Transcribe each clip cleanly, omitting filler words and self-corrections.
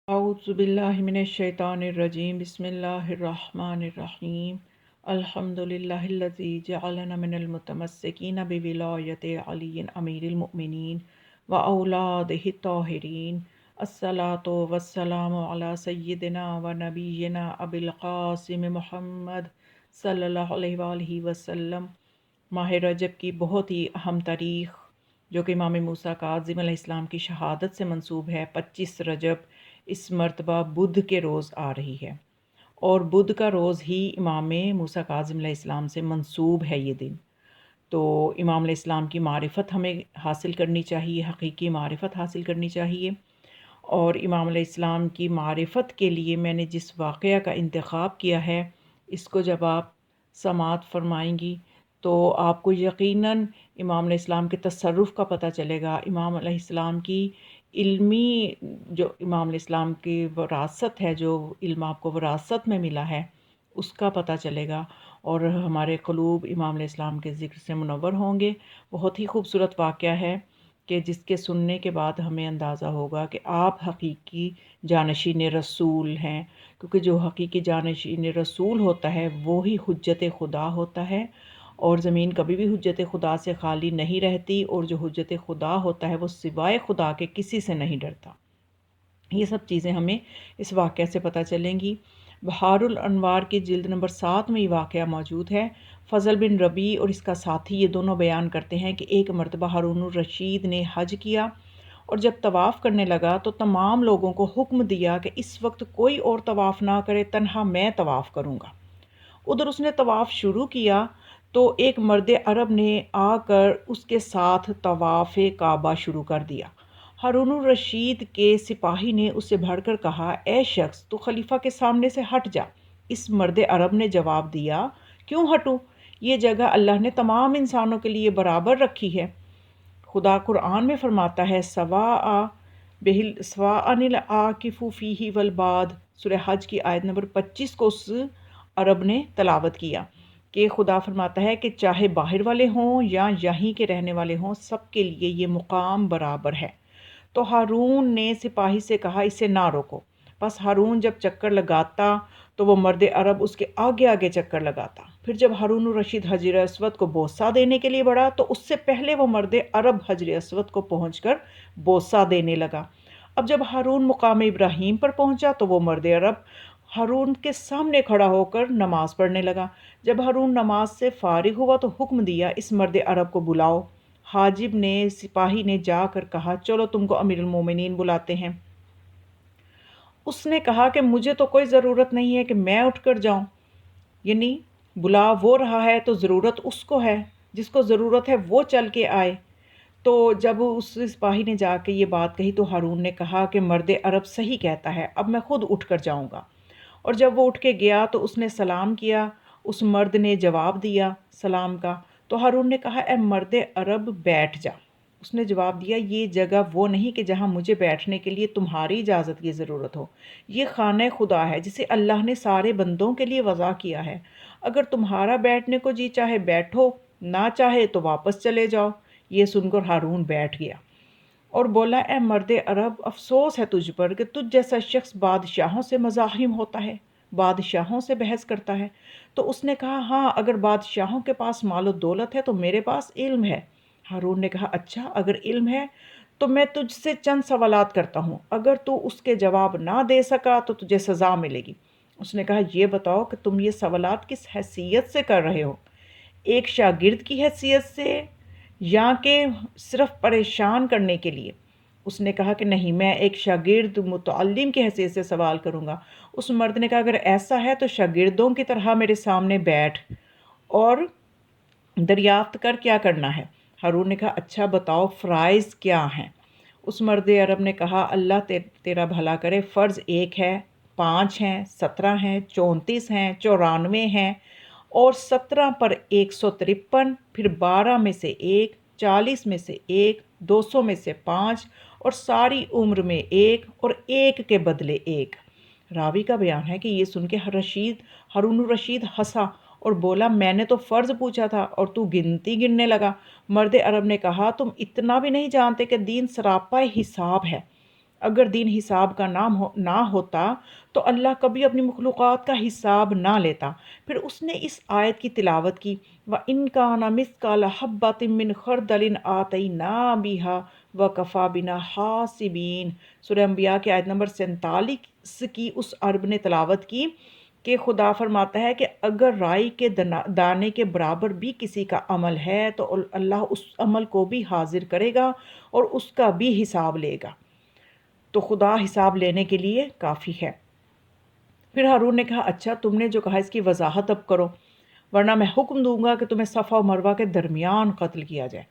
أعوذ بالله من الشيطان الرجيم بسم الله الرحمن الرحيم الحمد لله الذي جعلنا من المتمسكين بولاية علي أمير المؤمنين وأولاده الطاهرين الصلاة والسلام على سيدنا ونبينا أبي القاسم محمد صلی اللہ علیہ وآلہ وسلم۔ ماہ رجب کی بہت ہی اہم تاریخ جو کہ امام موسیٰ کاظم علیہ السلام کی شہادت سے منسوب ہے، 25 رجب اس مرتبہ بدھ کے روز آ رہی ہے، اور بدھ کا روز ہی امام موسیٰ کاظم علیہ السلام سے منسوب ہے یہ دن۔ تو امام علیہ السلام کی معرفت ہمیں حاصل کرنی چاہیے، حقیقی معرفت حاصل کرنی چاہیے، اور امام علیہ السلام کی معرفت کے لیے میں نے جس واقعہ کا انتخاب کیا ہے، اس کو جب آپ سماعت فرمائیں گی تو آپ کو یقیناً امام علیہ السلام کے تصرف کا پتہ چلے گا، امام علیہ السلام کی علمی جو امام علیہ السلام کی وراثت ہے، جو علم آپ کو وراثت میں ملا ہے، اس کا پتہ چلے گا، اور ہمارے قلوب امام علیہ السلام کے ذکر سے منور ہوں گے۔ بہت ہی خوبصورت واقعہ ہے کہ جس کے سننے کے بعد ہمیں اندازہ ہوگا کہ آپ حقیقی جانشین رسول ہیں، کیونکہ جو حقیقی جانشین رسول ہوتا ہے وہی حجت خدا ہوتا ہے، اور زمین کبھی بھی حجت خدا سے خالی نہیں رہتی، اور جو حجت خدا ہوتا ہے وہ سوائے خدا کے کسی سے نہیں ڈرتا۔ یہ سب چیزیں ہمیں اس واقعہ سے پتہ چلیں گی۔ بحار الانوار کی جلد نمبر 7 میں یہ واقعہ موجود ہے۔ فضل بن ربیع اور اس کا ساتھی یہ دونوں بیان کرتے ہیں کہ ایک مرتبہ ہارون الرشید نے حج کیا، اور جب طواف کرنے لگا تو تمام لوگوں کو حکم دیا کہ اس وقت کوئی اور طواف نہ کرے، تنہا میں طواف کروں گا۔ ادھر اس نے طواف شروع کیا تو ایک مرد عرب نے آ کر اس کے ساتھ طواف کعبہ شروع کر دیا۔ ہارون الرشید کے سپاہی نے اس سے بڑھ کر کہا، اے شخص، تو خلیفہ کے سامنے سے ہٹ جا۔ اس مرد عرب نے جواب دیا، کیوں ہٹوں؟ یہ جگہ اللہ نے تمام انسانوں کے لیے برابر رکھی ہے۔ خدا قرآن میں فرماتا ہے، سواء العاکف فیہ والباد، سورہ حج کی آیت نمبر 25 کو اس عرب نے تلاوت کیا کہ خدا فرماتا ہے کہ چاہے باہر والے ہوں یا یہیں کے رہنے والے ہوں، سب کے لیے یہ مقام برابر ہے۔ تو ہارون نے سپاہی سے کہا، اسے نہ روکو۔ بس ہارون جب چکر لگاتا تو وہ مرد عرب اس کے آگے آگے چکر لگاتا۔ پھر جب ہارون الرشید حجر اسود کو بوسہ دینے کے لیے بڑھا تو اس سے پہلے وہ مرد عرب حجر اسود کو پہنچ کر بوسہ دینے لگا۔ اب جب ہارون مقام ابراہیم پر پہنچا تو وہ مرد عرب ہارون کے سامنے کھڑا ہو کر نماز پڑھنے لگا۔ جب ہارون نماز سے فارغ ہوا تو حکم دیا، اس مرد عرب کو بلاؤ۔ حاجب نے سپاہی نے جا کر کہا، چلو تم کو امیر المومنین بلاتے ہیں۔ اس نے کہا کہ مجھے تو کوئی ضرورت نہیں ہے کہ میں اٹھ کر جاؤں، یعنی بلا وہ رہا ہے تو ضرورت اس کو ہے، جس کو ضرورت ہے وہ چل کے آئے۔ تو جب اس سپاہی نے جا کے یہ بات کہی تو ہارون نے کہا کہ مرد عرب صحیح کہتا ہے، اب میں خود اٹھ کر جاؤں گا۔ اور جب وہ اٹھ کے گیا تو اس نے سلام کیا، اس مرد نے جواب دیا سلام کا، تو ہارون نے کہا، اے مرد عرب بیٹھ جا۔ اس نے جواب دیا، یہ جگہ وہ نہیں کہ جہاں مجھے بیٹھنے کے لیے تمہاری اجازت کی ضرورت ہو، یہ خانہ خدا ہے جسے اللہ نے سارے بندوں کے لیے وضع کیا ہے، اگر تمہارا بیٹھنے کو جی چاہے بیٹھو، نہ چاہے تو واپس چلے جاؤ۔ یہ سن کر ہارون بیٹھ گیا اور بولا، اے مرد عرب، افسوس ہے تجھ پر کہ تجھ جیسا شخص بادشاہوں سے مزاحم ہوتا ہے، بادشاہوں سے بحث کرتا ہے۔ تو اس نے کہا، ہاں، اگر بادشاہوں کے پاس مال و دولت ہے تو میرے پاس علم ہے۔ ہارون نے کہا، اچھا، اگر علم ہے تو میں تجھ سے چند سوالات کرتا ہوں، اگر تو اس کے جواب نہ دے سکا تو تجھے سزا ملے گی۔ اس نے کہا، یہ بتاؤ کہ تم یہ سوالات کس حیثیت سے کر رہے ہو، ایک شاگرد کی حیثیت سے یا کہ صرف پریشان کرنے کے لیے؟ اس نے کہا کہ نہیں، میں ایک شاگرد متعلم کی حیثیت سے سوال کروں گا۔ اس مرد نے کہا، اگر ایسا ہے تو شاگردوں کی طرح میرے سامنے بیٹھ اور دریافت کر کیا کرنا ہے۔ ہارون نے کہا، اچھا بتاؤ فرائض کیا ہیں؟ اس مرد عرب نے کہا، اللہ تیرا بھلا کرے، فرض 1 ہے، 5 ہیں، 17 ہیں، 34 ہیں، 94 ہیں، اور 17 پر 153، پھر 12 میں سے 1، 40 میں سے 1، 200 میں سے 5، اور ساری عمر میں 1، اور 1 کے بدلے 1۔ راوی کا بیان ہے کہ یہ سن کے ہارون الرشید ہنسا اور بولا، میں نے تو فرض پوچھا تھا اور تو گنتی گننے لگا۔ مرد عرب نے کہا، تم اتنا بھی نہیں جانتے کہ دین سراپا حساب ہے، اگر دین حساب کا نہ ہوتا تو اللہ کبھی اپنی مخلوقات کا حساب نہ لیتا۔ پھر اس نے اس آیت کی تلاوت کی، وَإِن كَانَ مِثْقَالَ حَبَّةٍ مِّنْ خَرْدَلٍ آتَيْنَا بِهَا وَكَفَىٰ بِنَا حَاسِبِينَ۔ سورہ انبیاء کی آیت نمبر 47 کی اس عرب نے تلاوت کی کہ خدا فرماتا ہے کہ اگر رائی کے دانے کے برابر بھی کسی کا عمل ہے تو اللہ اس عمل کو بھی حاضر کرے گا اور اس کا بھی حساب لے گا، تو خدا حساب لینے کے لیے کافی ہے۔ پھر ہارون نے کہا اچھا تم نے جو کہا اس کی وضاحت اب کرو، ورنہ میں حکم دوں گا کہ تمہیں صفا و مروہ کے درمیان قتل کیا جائے۔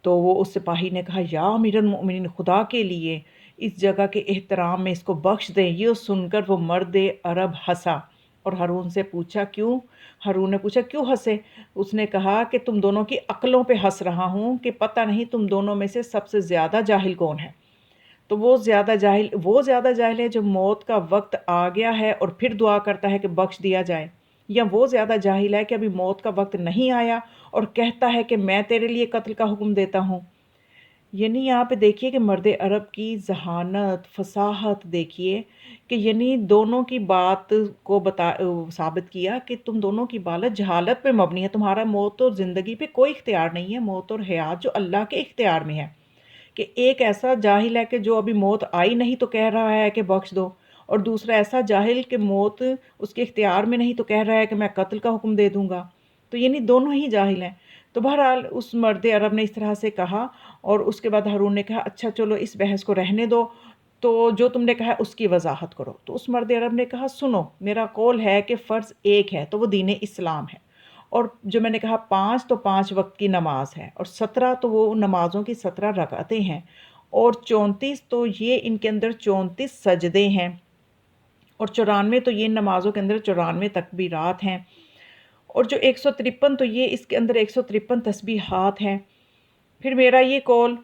تو وہ اس سپاہی نے کہا یا امیر المؤمنین، خدا کے لیے اس جگہ کے احترام میں اس کو بخش دیں۔ یہ سن کر وہ مرد عرب ہنسا اور ہارون سے پوچھا کیوں؟ ہارون نے پوچھا کیوں ہنسے؟ اس نے کہا کہ تم دونوں کی عقلوں پہ ہنس رہا ہوں کہ پتہ نہیں تم دونوں میں سے سب سے زیادہ جاہل کون ہے۔ تو وہ زیادہ جاہل ہے جو موت کا وقت آ گیا ہے اور پھر دعا کرتا ہے کہ بخش دیا جائے، یا وہ زیادہ جاہل ہے کہ ابھی موت کا وقت نہیں آیا اور کہتا ہے کہ میں تیرے لیے قتل کا حکم دیتا ہوں۔ یعنی یہاں پہ دیکھیے کہ مرد عرب کی ذہانت، فصاحت دیکھیے کہ یعنی دونوں کی بات کو ثابت کیا کہ تم دونوں کی بات جہالت پہ مبنی ہے، تمہارا موت اور زندگی پہ کوئی اختیار نہیں ہے، موت اور حیات جو اللہ کے اختیار میں ہے۔ کہ ایک ایسا جاہل ہے کہ جو ابھی موت آئی نہیں تو کہہ رہا ہے کہ بخش دو، اور دوسرا ایسا جاہل کہ موت اس کے اختیار میں نہیں تو کہہ رہا ہے کہ میں قتل کا حکم دے دوں گا۔ تو یعنی دونوں ہی جاہل ہیں۔ تو بہرحال اس مرد عرب نے اس طرح سے کہا، اور اس کے بعد ہارون نے کہا اچھا چلو اس بحث کو رہنے دو، تو جو تم نے کہا ہے اس کی وضاحت کرو۔ تو اس مرد عرب نے کہا سنو، میرا قول ہے کہ فرض ایک ہے تو وہ دین اسلام ہے، اور جو میں نے کہا 5 تو 5 وقت کی نماز ہے، اور 17 تو وہ نمازوں کی 17 رکعتیں ہیں، اور 34 تو یہ ان کے اندر 34 سجدے ہیں، اور 94 تو یہ نمازوں کے اندر 94 تکبیرات ہیں، اور جو 153 تو یہ اس کے اندر 153 تسبیحات ہیں۔ پھر میرا یہ قول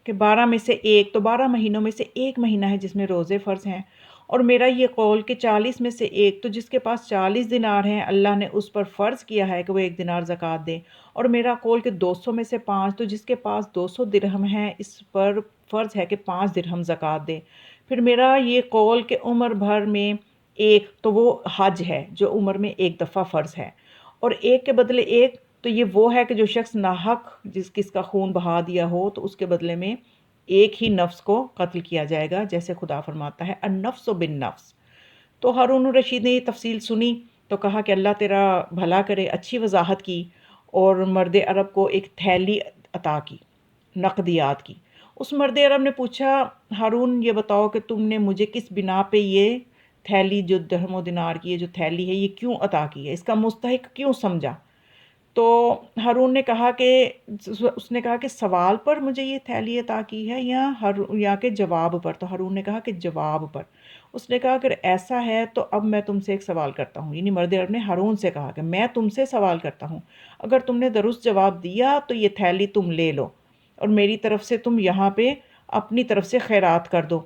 کہ 12 میں سے ایک، تو 12 مہینوں میں سے ایک مہینہ ہے جس میں روزے فرض ہیں، اور میرا یہ قول کہ 40 میں سے ایک، تو جس کے پاس 40 دینار ہیں اللہ نے اس پر فرض کیا ہے کہ وہ 1 دینار زکوٰۃ دے، اور میرا قول کہ 200 میں سے 5، تو جس کے پاس 200 درہم ہیں اس پر فرض ہے کہ 5 درہم زکوٰۃ دے۔ پھر میرا یہ قول کہ عمر بھر میں ایک، تو وہ حج ہے جو عمر میں ایک دفعہ فرض ہے، اور ایک کے بدلے ایک، تو یہ وہ ہے کہ جو شخص ناحق کس کا خون بہا دیا ہو تو اس کے بدلے میں ایک ہی نفس کو قتل کیا جائے گا، جیسے خدا فرماتا ہے النفس بالنفس۔ تو ہارون الرشید نے یہ تفصیل سنی تو کہا کہ اللہ تیرا بھلا کرے، اچھی وضاحت کی، اور مرد عرب کو ایک تھیلی عطا کی نقدیات کی۔ اس مرد عرب نے پوچھا ہارون یہ بتاؤ کہ تم نے مجھے کس بنا پہ یہ تھیلی جو درہم و دینار کی جو تھیلی ہے یہ کیوں عطا کی ہے، اس کا مستحق کیوں سمجھا؟ تو ہارون نے کہا کہ اس نے کہا کہ سوال پر مجھے یہ تھیلی عطا کی ہے یا کہ جواب پر؟ تو ہارون نے کہا کہ جواب پر۔ اس نے کہا اگر ایسا ہے تو اب میں تم سے ایک سوال کرتا ہوں، یعنی مرد عرب نے ہارون سے کہا کہ میں تم سے سوال کرتا ہوں، اگر تم نے درست جواب دیا تو یہ تھیلی تم لے لو، اور میری طرف سے تم یہاں پہ اپنی طرف سے خیرات کر دو،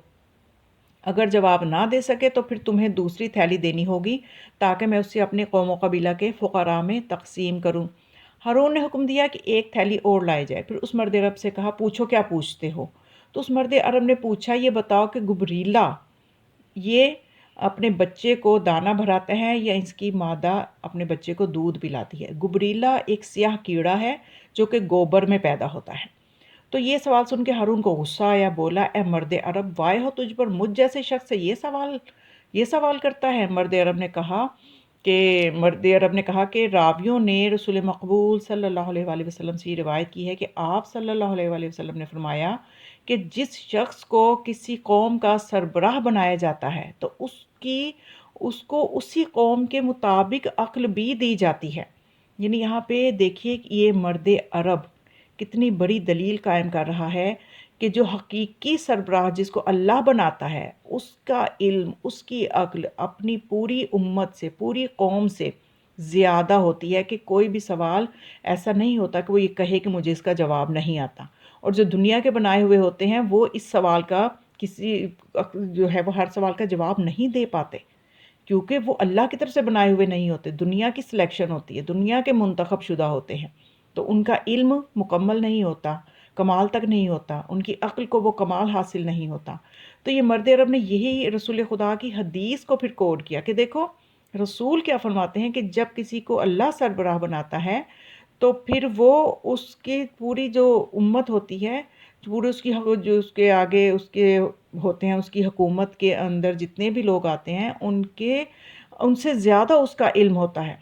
اگر جواب نہ دے سکے تو پھر تمہیں دوسری تھیلی دینی ہوگی تاکہ میں اسے اپنے قوم و قبیلہ کے فقراء میں تقسیم کروں۔ ہارون نے حکم دیا کہ ایک تھیلی اور لائے جائے۔ پھر اس مرد عرب سے کہا پوچھو کیا پوچھتے ہو؟ تو اس مرد عرب نے پوچھا یہ بتاؤ کہ گبریلا یہ اپنے بچے کو دانہ بھراتا ہے یا اس کی مادہ اپنے بچے کو دودھ پلاتی ہے؟ گبریلا ایک سیاہ کیڑا ہے جو کہ گوبر میں پیدا ہوتا ہے۔ تو یہ سوال سن کے ہارون کو غصہ آیا، بولا اے مرد عرب وائے ہو تجھ پر، مجھ جیسے شخص سے یہ سوال کرتا ہے؟ مرد عرب نے کہا کہ راویوں نے رسول مقبول صلی اللہ علیہ وآلہ وسلم سے یہ روایت کی ہے کہ آپ صلی اللہ علیہ وآلہ وسلم نے فرمایا کہ جس شخص کو کسی قوم کا سربراہ بنایا جاتا ہے تو اس کو اسی قوم کے مطابق عقل بھی دی جاتی ہے۔ یعنی یہاں پہ دیکھیے کہ یہ مرد عرب کتنی بڑی دلیل قائم کر رہا ہے کہ جو حقیقی سربراہ جس کو اللہ بناتا ہے اس کا علم، اس کی عقل اپنی پوری امت سے، پوری قوم سے زیادہ ہوتی ہے، کہ کوئی بھی سوال ایسا نہیں ہوتا کہ وہ یہ کہے کہ مجھے اس کا جواب نہیں آتا۔ اور جو دنیا کے بنائے ہوئے ہوتے ہیں وہ اس سوال کا جو ہے وہ ہر سوال کا جواب نہیں دے پاتے، کیونکہ وہ اللہ کی طرف سے بنائے ہوئے نہیں ہوتے، دنیا کی سلیکشن ہوتی ہے، دنیا کے منتخب شدہ ہوتے ہیں، تو ان کا علم مکمل نہیں ہوتا۔ کمال تک نہیں ہوتا، ان کی عقل کو وہ کمال حاصل نہیں ہوتا۔ تو یہ مرد عرب نے یہی رسول خدا کی حدیث کو پھر کوٹ کیا کہ دیکھو رسول کیا فرماتے ہیں کہ جب کسی کو اللہ سربراہ بناتا ہے تو پھر وہ اس کی پوری جو امت ہوتی ہے، پورے اس کی جو اس کے آگے اس کے ہوتے ہیں، اس کی حکومت کے اندر جتنے بھی لوگ آتے ہیں ان سے زیادہ اس کا علم ہوتا ہے۔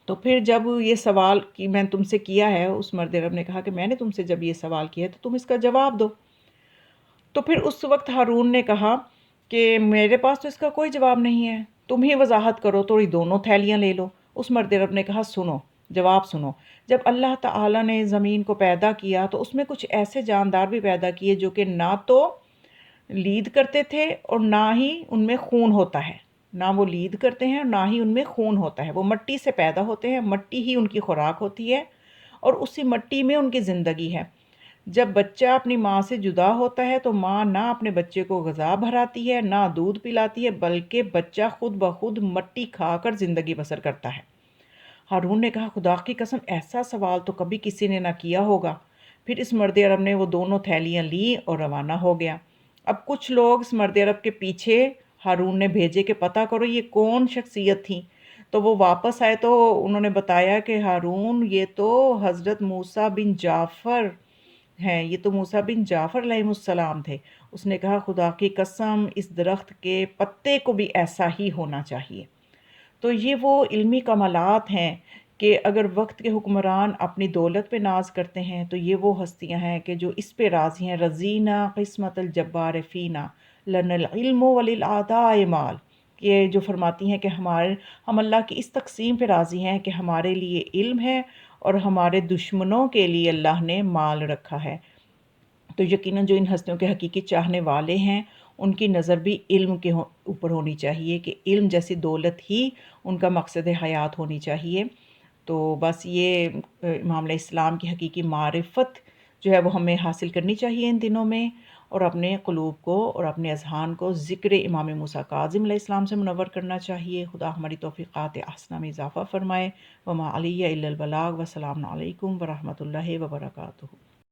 تو پھر جب یہ سوال کہ میں تم سے کیا ہے، اس مرد عرب نے کہا کہ میں نے تم سے جب یہ سوال کیا ہے تو تم اس کا جواب دو۔ تو پھر اس وقت ہارون نے کہا کہ میرے پاس تو اس کا کوئی جواب نہیں ہے، تم ہی وضاحت کرو، تھوڑی دونوں تھیلیاں لے لو۔ اس مرد عرب نے کہا سنو، جواب سنو، جب اللہ تعالیٰ نے زمین کو پیدا کیا تو اس میں کچھ ایسے جاندار بھی پیدا کیے جو کہ نہ تو لید کرتے تھے اور نہ ہی ان میں خون ہوتا ہے، نہ وہ لید کرتے ہیں اور نہ ہی ان میں خون ہوتا ہے، وہ مٹی سے پیدا ہوتے ہیں، مٹی ہی ان کی خوراک ہوتی ہے اور اسی مٹی میں ان کی زندگی ہے۔ جب بچہ اپنی ماں سے جدا ہوتا ہے تو ماں نہ اپنے بچے کو غذا بھراتی ہے نہ دودھ پلاتی ہے، بلکہ بچہ خود بخود مٹی کھا کر زندگی بسر کرتا ہے۔ ہارون نے کہا خدا کی قسم ایسا سوال تو کبھی کسی نے نہ کیا ہوگا۔ پھر اس مرد عرب نے وہ دونوں تھیلیاں لی اور روانہ ہو گیا۔ اب کچھ لوگ اس مرد عرب کے پیچھے ہارون نے بھیجے کہ پتہ کرو یہ کون شخصیت تھی، تو وہ واپس آئے تو انہوں نے بتایا کہ ہارون یہ تو حضرت موسیٰ بن جعفر ہیں، یہ تو موسیٰ بن جعفر علیہ السلام تھے۔ اس نے کہا خدا کی قسم اس درخت کے پتے کو بھی ایسا ہی ہونا چاہیے۔ تو یہ وہ علمی کمالات ہیں کہ اگر وقت کے حکمران اپنی دولت پہ ناز کرتے ہیں تو یہ وہ ہستیاں ہیں کہ جو اس پہ راضی ہیں، رضینا قسمت الجبار فینا لنا العلم وللآداء مال، یہ جو فرماتی ہیں کہ ہم اللہ کی اس تقسیم پہ راضی ہیں کہ ہمارے لیے علم ہے اور ہمارے دشمنوں کے لیے اللہ نے مال رکھا ہے۔ تو یقیناً جو ان ہستیوں کے حقیقی چاہنے والے ہیں ان کی نظر بھی علم کے اوپر ہونی چاہیے کہ علم جیسی دولت ہی ان کا مقصد حیات ہونی چاہیے۔ تو بس یہ امام علیہ السلام کی حقیقی معرفت جو ہے وہ ہمیں حاصل کرنی چاہیے ان دنوں میں، اور اپنے قلوب کو اور اپنے اذہان کو ذکر امام موسیٰ کاظم علیہ السلام سے منور کرنا چاہیے۔ خدا ہماری توفیقات حسنہ میں اضافہ فرمائے۔ وما علیہ الا البلاغ، والسلام علیکم ورحمۃ اللہ وبرکاتہ۔